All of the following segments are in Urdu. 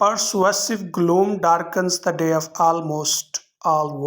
persuasive gloom darkens the day of almost all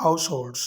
households।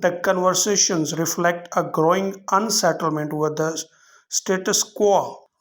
The conversations reflect a growing unsettlement with the status quo।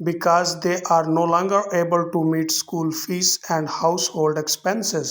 because they are no longer able to meet school fees and household expenses,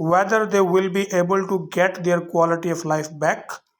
whether they will be able to get their quality of life back.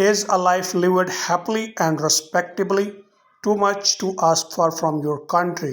Is a life lived happily and respectably too much to ask for from your country?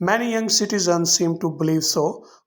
Many young citizens seem to believe so.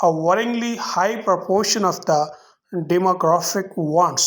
A worryingly high proportion of the demographic wants.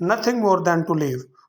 Nothing more than to live.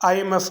IMF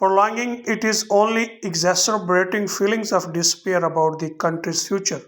Prolonging it is only exacerbating feelings of despair about the country's future.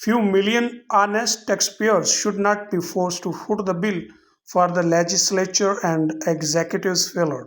Few million honest taxpayers should not be forced to foot the bill for the legislature and executive's failure.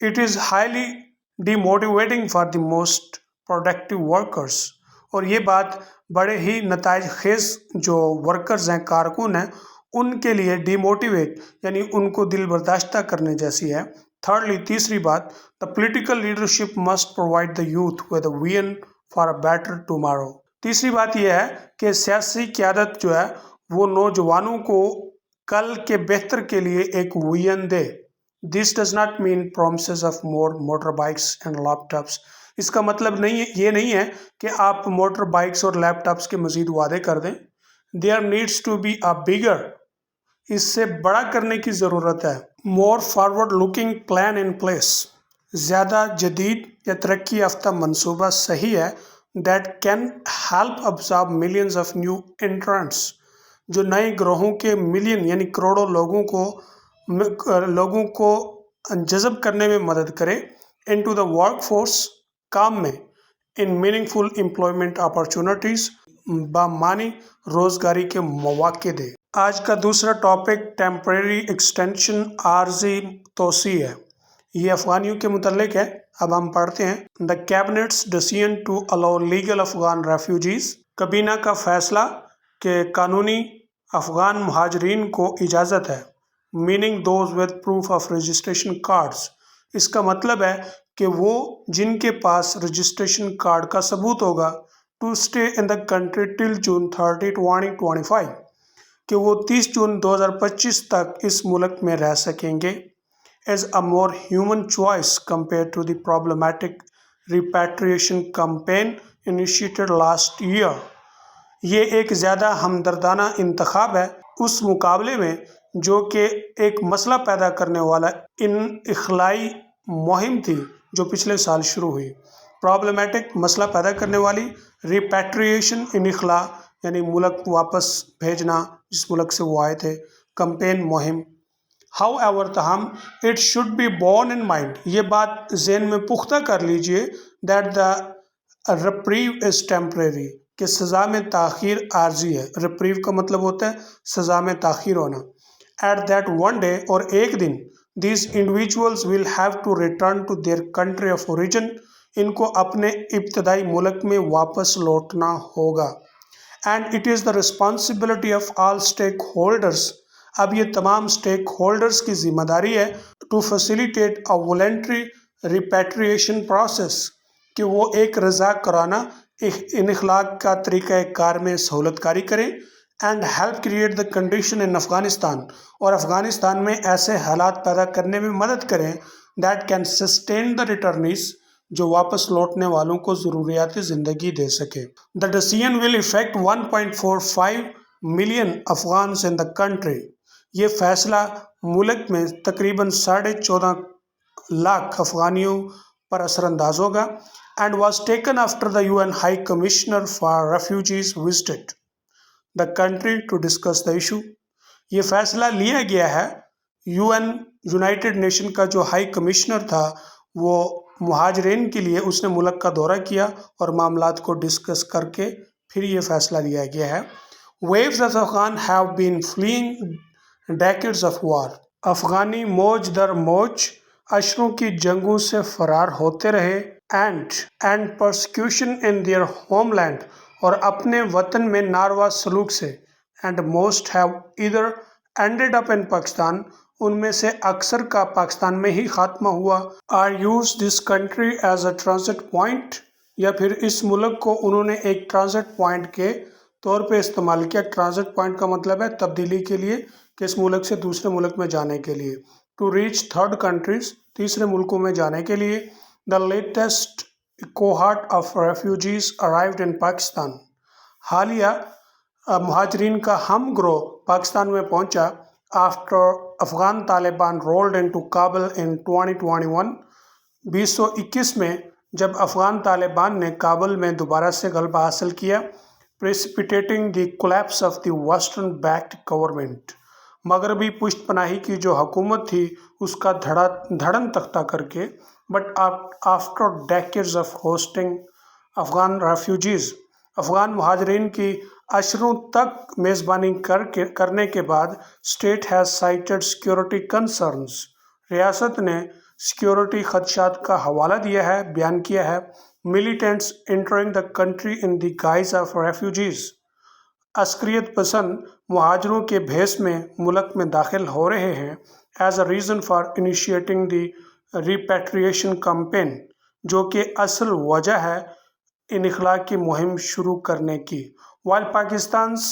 It is highly demotivating for the most productive workers. اور یہ بات بڑے ہی نتائج خیز جو ورکرز ہیں، کارکن ہیں، ان کے لیے ڈیموٹیویٹ یعنی ان کو دل برداشتہ کرنے جیسی ہے۔ تھرڈلی، تیسری بات، the political leadership must provide the youth with a vision for a better tomorrow. تیسری بات یہ ہے کہ سیاسی قیادت جو ہے وہ نوجوانوں کو کل کے بہتر کے لیے ایک ویژن دے۔ This does not mean promises of more motorbikes and laptops. اس کا مطلب یہ نہیں ہے کہ آپ موٹر بائکس اور لیپ ٹاپس کے مزید وعدے کر دیں۔ There needs to be a bigger, اس سے بڑا کرنے کی ضرورت ہے۔ More forward looking plan in place, زیادہ جدید یا ترقی یافتہ منصوبہ صحیح ہے۔ That can help absorb millions of new entrants, جو نئے گروہوں کے ملین یعنی کروڑوں لوگوں کو جذب کرنے میں مدد کرے۔ انٹو دا ورک فورس، کام میں۔ In meaningful employment opportunities, بامعنی روزگاری کے مواقع دے۔ آج کا دوسرا ٹاپک ٹیمپریری ایکسٹینشن، عارضی توسیع ہے۔ یہ افغانیوں کے متعلق ہے۔ اب ہم پڑھتے ہیں۔ The cabinet's decision to allow legal Afghan refugees, کابینہ کا فیصلہ کہ قانونی افغان مہاجرین کو اجازت ہے۔ Meaning those with proof of registration cards, اس کا مطلب ہے کہ وہ جن کے پاس رجسٹریشن کارڈ کا ثبوت ہوگا، to stay in the country till June 30 2025، کہ وہ 30 جون 2025 تک اس ملک میں رہ سکیں گے۔ As a more humane choice compared to the problematic repatriation campaign initiated last year, یہ ایک زیادہ ہمدردانہ انتخاب ہے اس مقابلے میں جو کہ ایک مسئلہ پیدا کرنے والا انخلائی مہم تھی جو پچھلے سال شروع ہوئی۔ پرابلمٹک، مسئلہ پیدا کرنے والی، ریپیٹریشن، انخلا یعنی ملک واپس بھیجنا جس ملک سے وہ آئے تھے، کمپین، مہم۔ ہاؤ ایور، تاہم، it should be borne in mind, یہ بات ذہن میں پختہ کر لیجئے، دیٹ دا ریپریو از ٹیمپریری، کہ سزا میں تاخیر عارضی ہے۔ ریپریو کا مطلب ہوتا ہے سزا میں تاخیر ہونا۔ ایٹ دیٹ ون ڈے، اور ایک دن، these individuals will have to return to their country of origin, ان کو اپنے ابتدائی ملک میں واپس لوٹنا ہوگا۔ And it is the responsibility of all stakeholders, اب یہ تمام اسٹیک ہولڈرز کی ذمہ داری ہے، to facilitate a voluntary repatriation process, کہ وہ ایک رضا کرانہ انخلاء کا طریقہ کار میں سہولت کاری کریں۔ And help create the condition in Afghanistan, اور افغانستان میں ایسے حالات پیدا کرنے میں مدد کریں، that can sustain the returnees, جو واپس لوٹنے والوں کو ضروریات زندگی دے سکے۔ The decision will affect 1.45 million Afghans in the country, یہ فیصلہ ملک میں تقریباً 14.5 لاکھ افغانیوں پر اثر انداز ہوگا۔ And was taken after the UN high commissioner for refugees visited the country to discuss the issue, یہ فیصلہ لیا گیا ہے یونائٹڈ نیشن کا جو ہائی کمشنر تھا، وہ مہاجرین کے لیے اس نے ملک کا دورہ کیا اور معاملات کو ڈسکس کر کے پھر یہ فیصلہ لیا گیا ہے۔ Waves of Afghan have been fleeing decades of war, افغانی موج در موج عشروں کی جنگوں سے فرار ہوتے رہے۔ And persecution in their homeland, اور اپنے وطن میں ناروا سلوک سے۔ And most have either ended up in Pakistan, ان میں سے اکثر کا پاکستان میں ہی خاتمہ ہوا۔ Or use this country as a transit point, یا پھر اس ملک کو انہوں نے ایک ٹرانزٹ پوائنٹ کے طور پہ استعمال کیا۔ ٹرانزٹ پوائنٹ کا مطلب ہے تبدیلی کے لیے، کہ اس ملک سے دوسرے ملک میں جانے کے لیے۔ ٹو ریچ تھرڈ کنٹریز، تیسرے ملکوں میں جانے کے لیے۔ The latest cohort of refugees arrived in Pakistan, حالیہ مہاجرین کا ہم گروہ پاکستان میں پہنچا۔ After Afghan Taliban rolled into Kabul in 2021، 2021 میں جب افغان طالبان نے کابل میں دوبارہ سے غلبہ حاصل کیا۔ precipitating the collapse of the western backed government، مغربی پشت پناہی کی جو حکومت تھی اس کا دھڑن تختہ کر کے۔ But after decades of hosting Afghan refugees, Afghan مہاجرین کی عشروں تک میزبانی کرنے کے بعد، state has cited security concerns, ریاست نے سیکیورٹی خدشات کا حوالہ دیا ہے، بیان کیا ہے۔ Militants entering the country in the guys of refugees, عسکریت پسند مہاجروں کے بھیس میں ملک میں داخل ہو رہے ہیں۔ As a reason for initiating the repatriation campaign, جو کہ اصل وجہ ہے انخلاء کی مہم شروع کرنے کی۔ While Pakistan's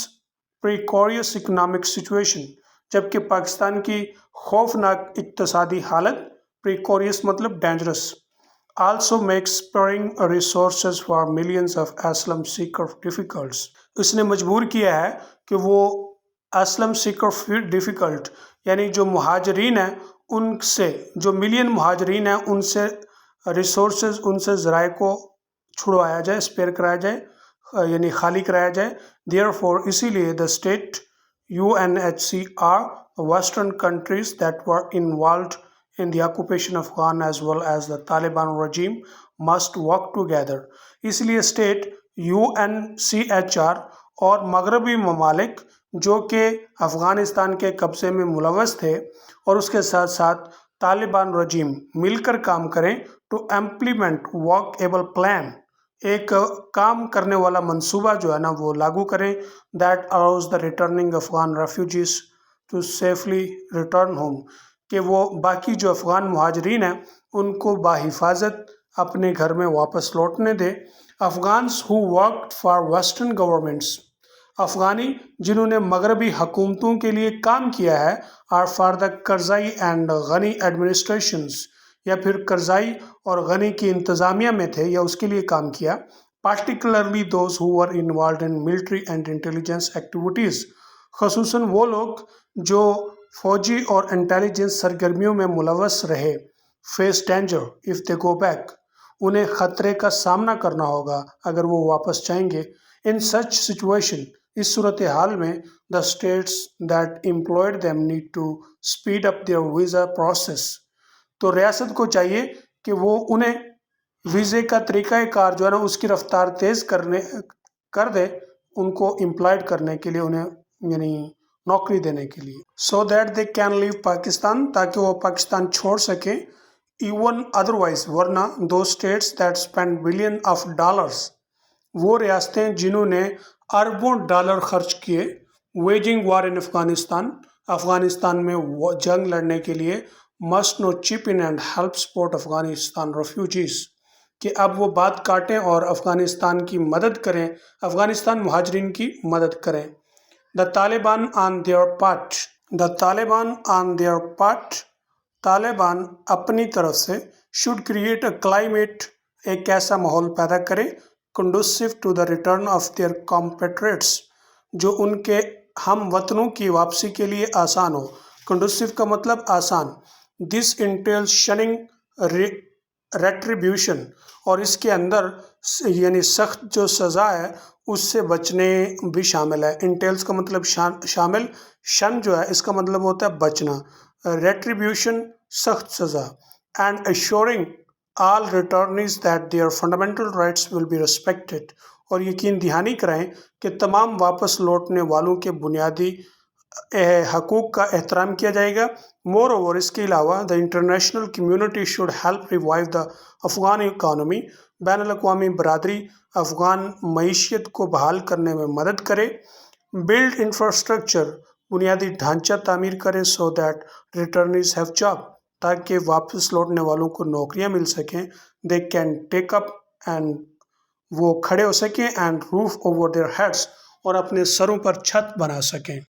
precarious economic situation، جبکہ پاکستان کی خوفناک اقتصادی حالت، precarious مطلب dangerous، also makes sparing resources for millions of asylum seekers difficult، اس نے مجبور کیا ہے کہ وہ asylum seeker difficult یعنی جو مہاجرین ہیں ان سے، جو ملین مہاجرین ہیں ان سے ریسورسز، ان سے ذرائع کو چھڑوایا جائے، اسپیئر کرایا جائے، یعنی خالی کرایا جائے۔ Therefore، اسی لیے the state UNHCR Western countries that were involved in the occupation of Afghan as well as the Taliban regime must work together، اس لیے اسٹیٹ UNCHR اور مغربی ممالک جو کہ افغانستان کے قبضے میں ملوث تھے اور اس کے ساتھ ساتھ طالبان رجیم مل کر کام کریں to implement workable plan, ایک کام کرنے والا منصوبہ جو ہے نا وہ لاگو کریں، that allows the returning Afghan refugees to safely return home, کہ وہ باقی جو افغان مہاجرین ہیں ان کو بحفاظت اپنے گھر میں واپس لوٹنے دے۔ Afghans who worked for western governments, افغانی جنہوں نے مغربی حکومتوں کے لیے کام کیا ہے، or for the Karzai and Ghani administrations, یا پھر کرزائی اور غنی کی انتظامیہ میں تھے یا اس کے لیے کام کیا، particularly those who were involved in military and intelligence activities, خصوصاً وہ لوگ جو فوجی اور انٹیلیجنس سرگرمیوں میں ملوث رہے، face danger if they go back, انہیں خطرے کا سامنا کرنا ہوگا اگر وہ واپس جائیں گے۔ ان سچ سچویشن، اس صورتحال میں the states that employed them need to speed up their visa process، تو ریاست کو چاہیے کہ وہ انہیں ویزے کا طریقہ کار جو ہے نا اس کی رفتار تیز کر دے، ان کو امپلائڈ کرنے کے لیے، انہیں یعنی نوکری دینے کے لیے، so that they can leave Pakistan, تاکہ وہ پاکستان چھوڑ سکیں، even otherwise ورنہ those states that spend billion of dollars، وہ ریاستیں جنہوں نے اربوں ڈالر خرچ کیے، ویجنگ وار ان افغانستان، افغانستان میں جنگ لڑنے کے لیے، مسٹ نو چپ in and help support Afghanistan refugees, کہ اب وہ بات کاٹیں اور افغانستان کی مدد کریں، افغانستان مہاجرین کی مدد کریں۔ The Taliban on their part, the Taliban on their part, Taliban اپنی طرف سے شوڈ کریٹ اے کلائمیٹ، ایک ایسا ماحول پیدا کرے، conducive to the return of their compatriots، جو ان کے ہم وطنوں کی واپسی کے لیے آسان ہو۔ conducive کا مطلب آسان۔ this entails shunning retribution، اور اس کے اندر یعنی سخت جو سزا ہے اس سے بچنے بھی شامل ہے۔ entails کا مطلب شامل، shun جو ہے اس کا مطلب ہوتا ہے بچنا، retribution سخت سزا، and assuring all returnees that their fundamental rights will be respected، اور یقین دہانی کرائیں کہ تمام واپس لوٹنے والوں کے بنیادی حقوق کا احترام کیا جائے گا۔ مور اوور، اس کے علاوہ the international community should help revive the Afghan economy، بین الاقوامی برادری افغان معیشت کو بحال کرنے میں مدد کرے۔ build infrastructure، بنیادی ڈھانچہ تعمیر کرے، so that returnees have job، تاکہ واپس لوٹنے والوں کو نوکریاں مل سکیں، they can take up and وہ کھڑے ہو سکیں، and roof over their heads، اور اپنے سروں پر چھت بنا سکیں۔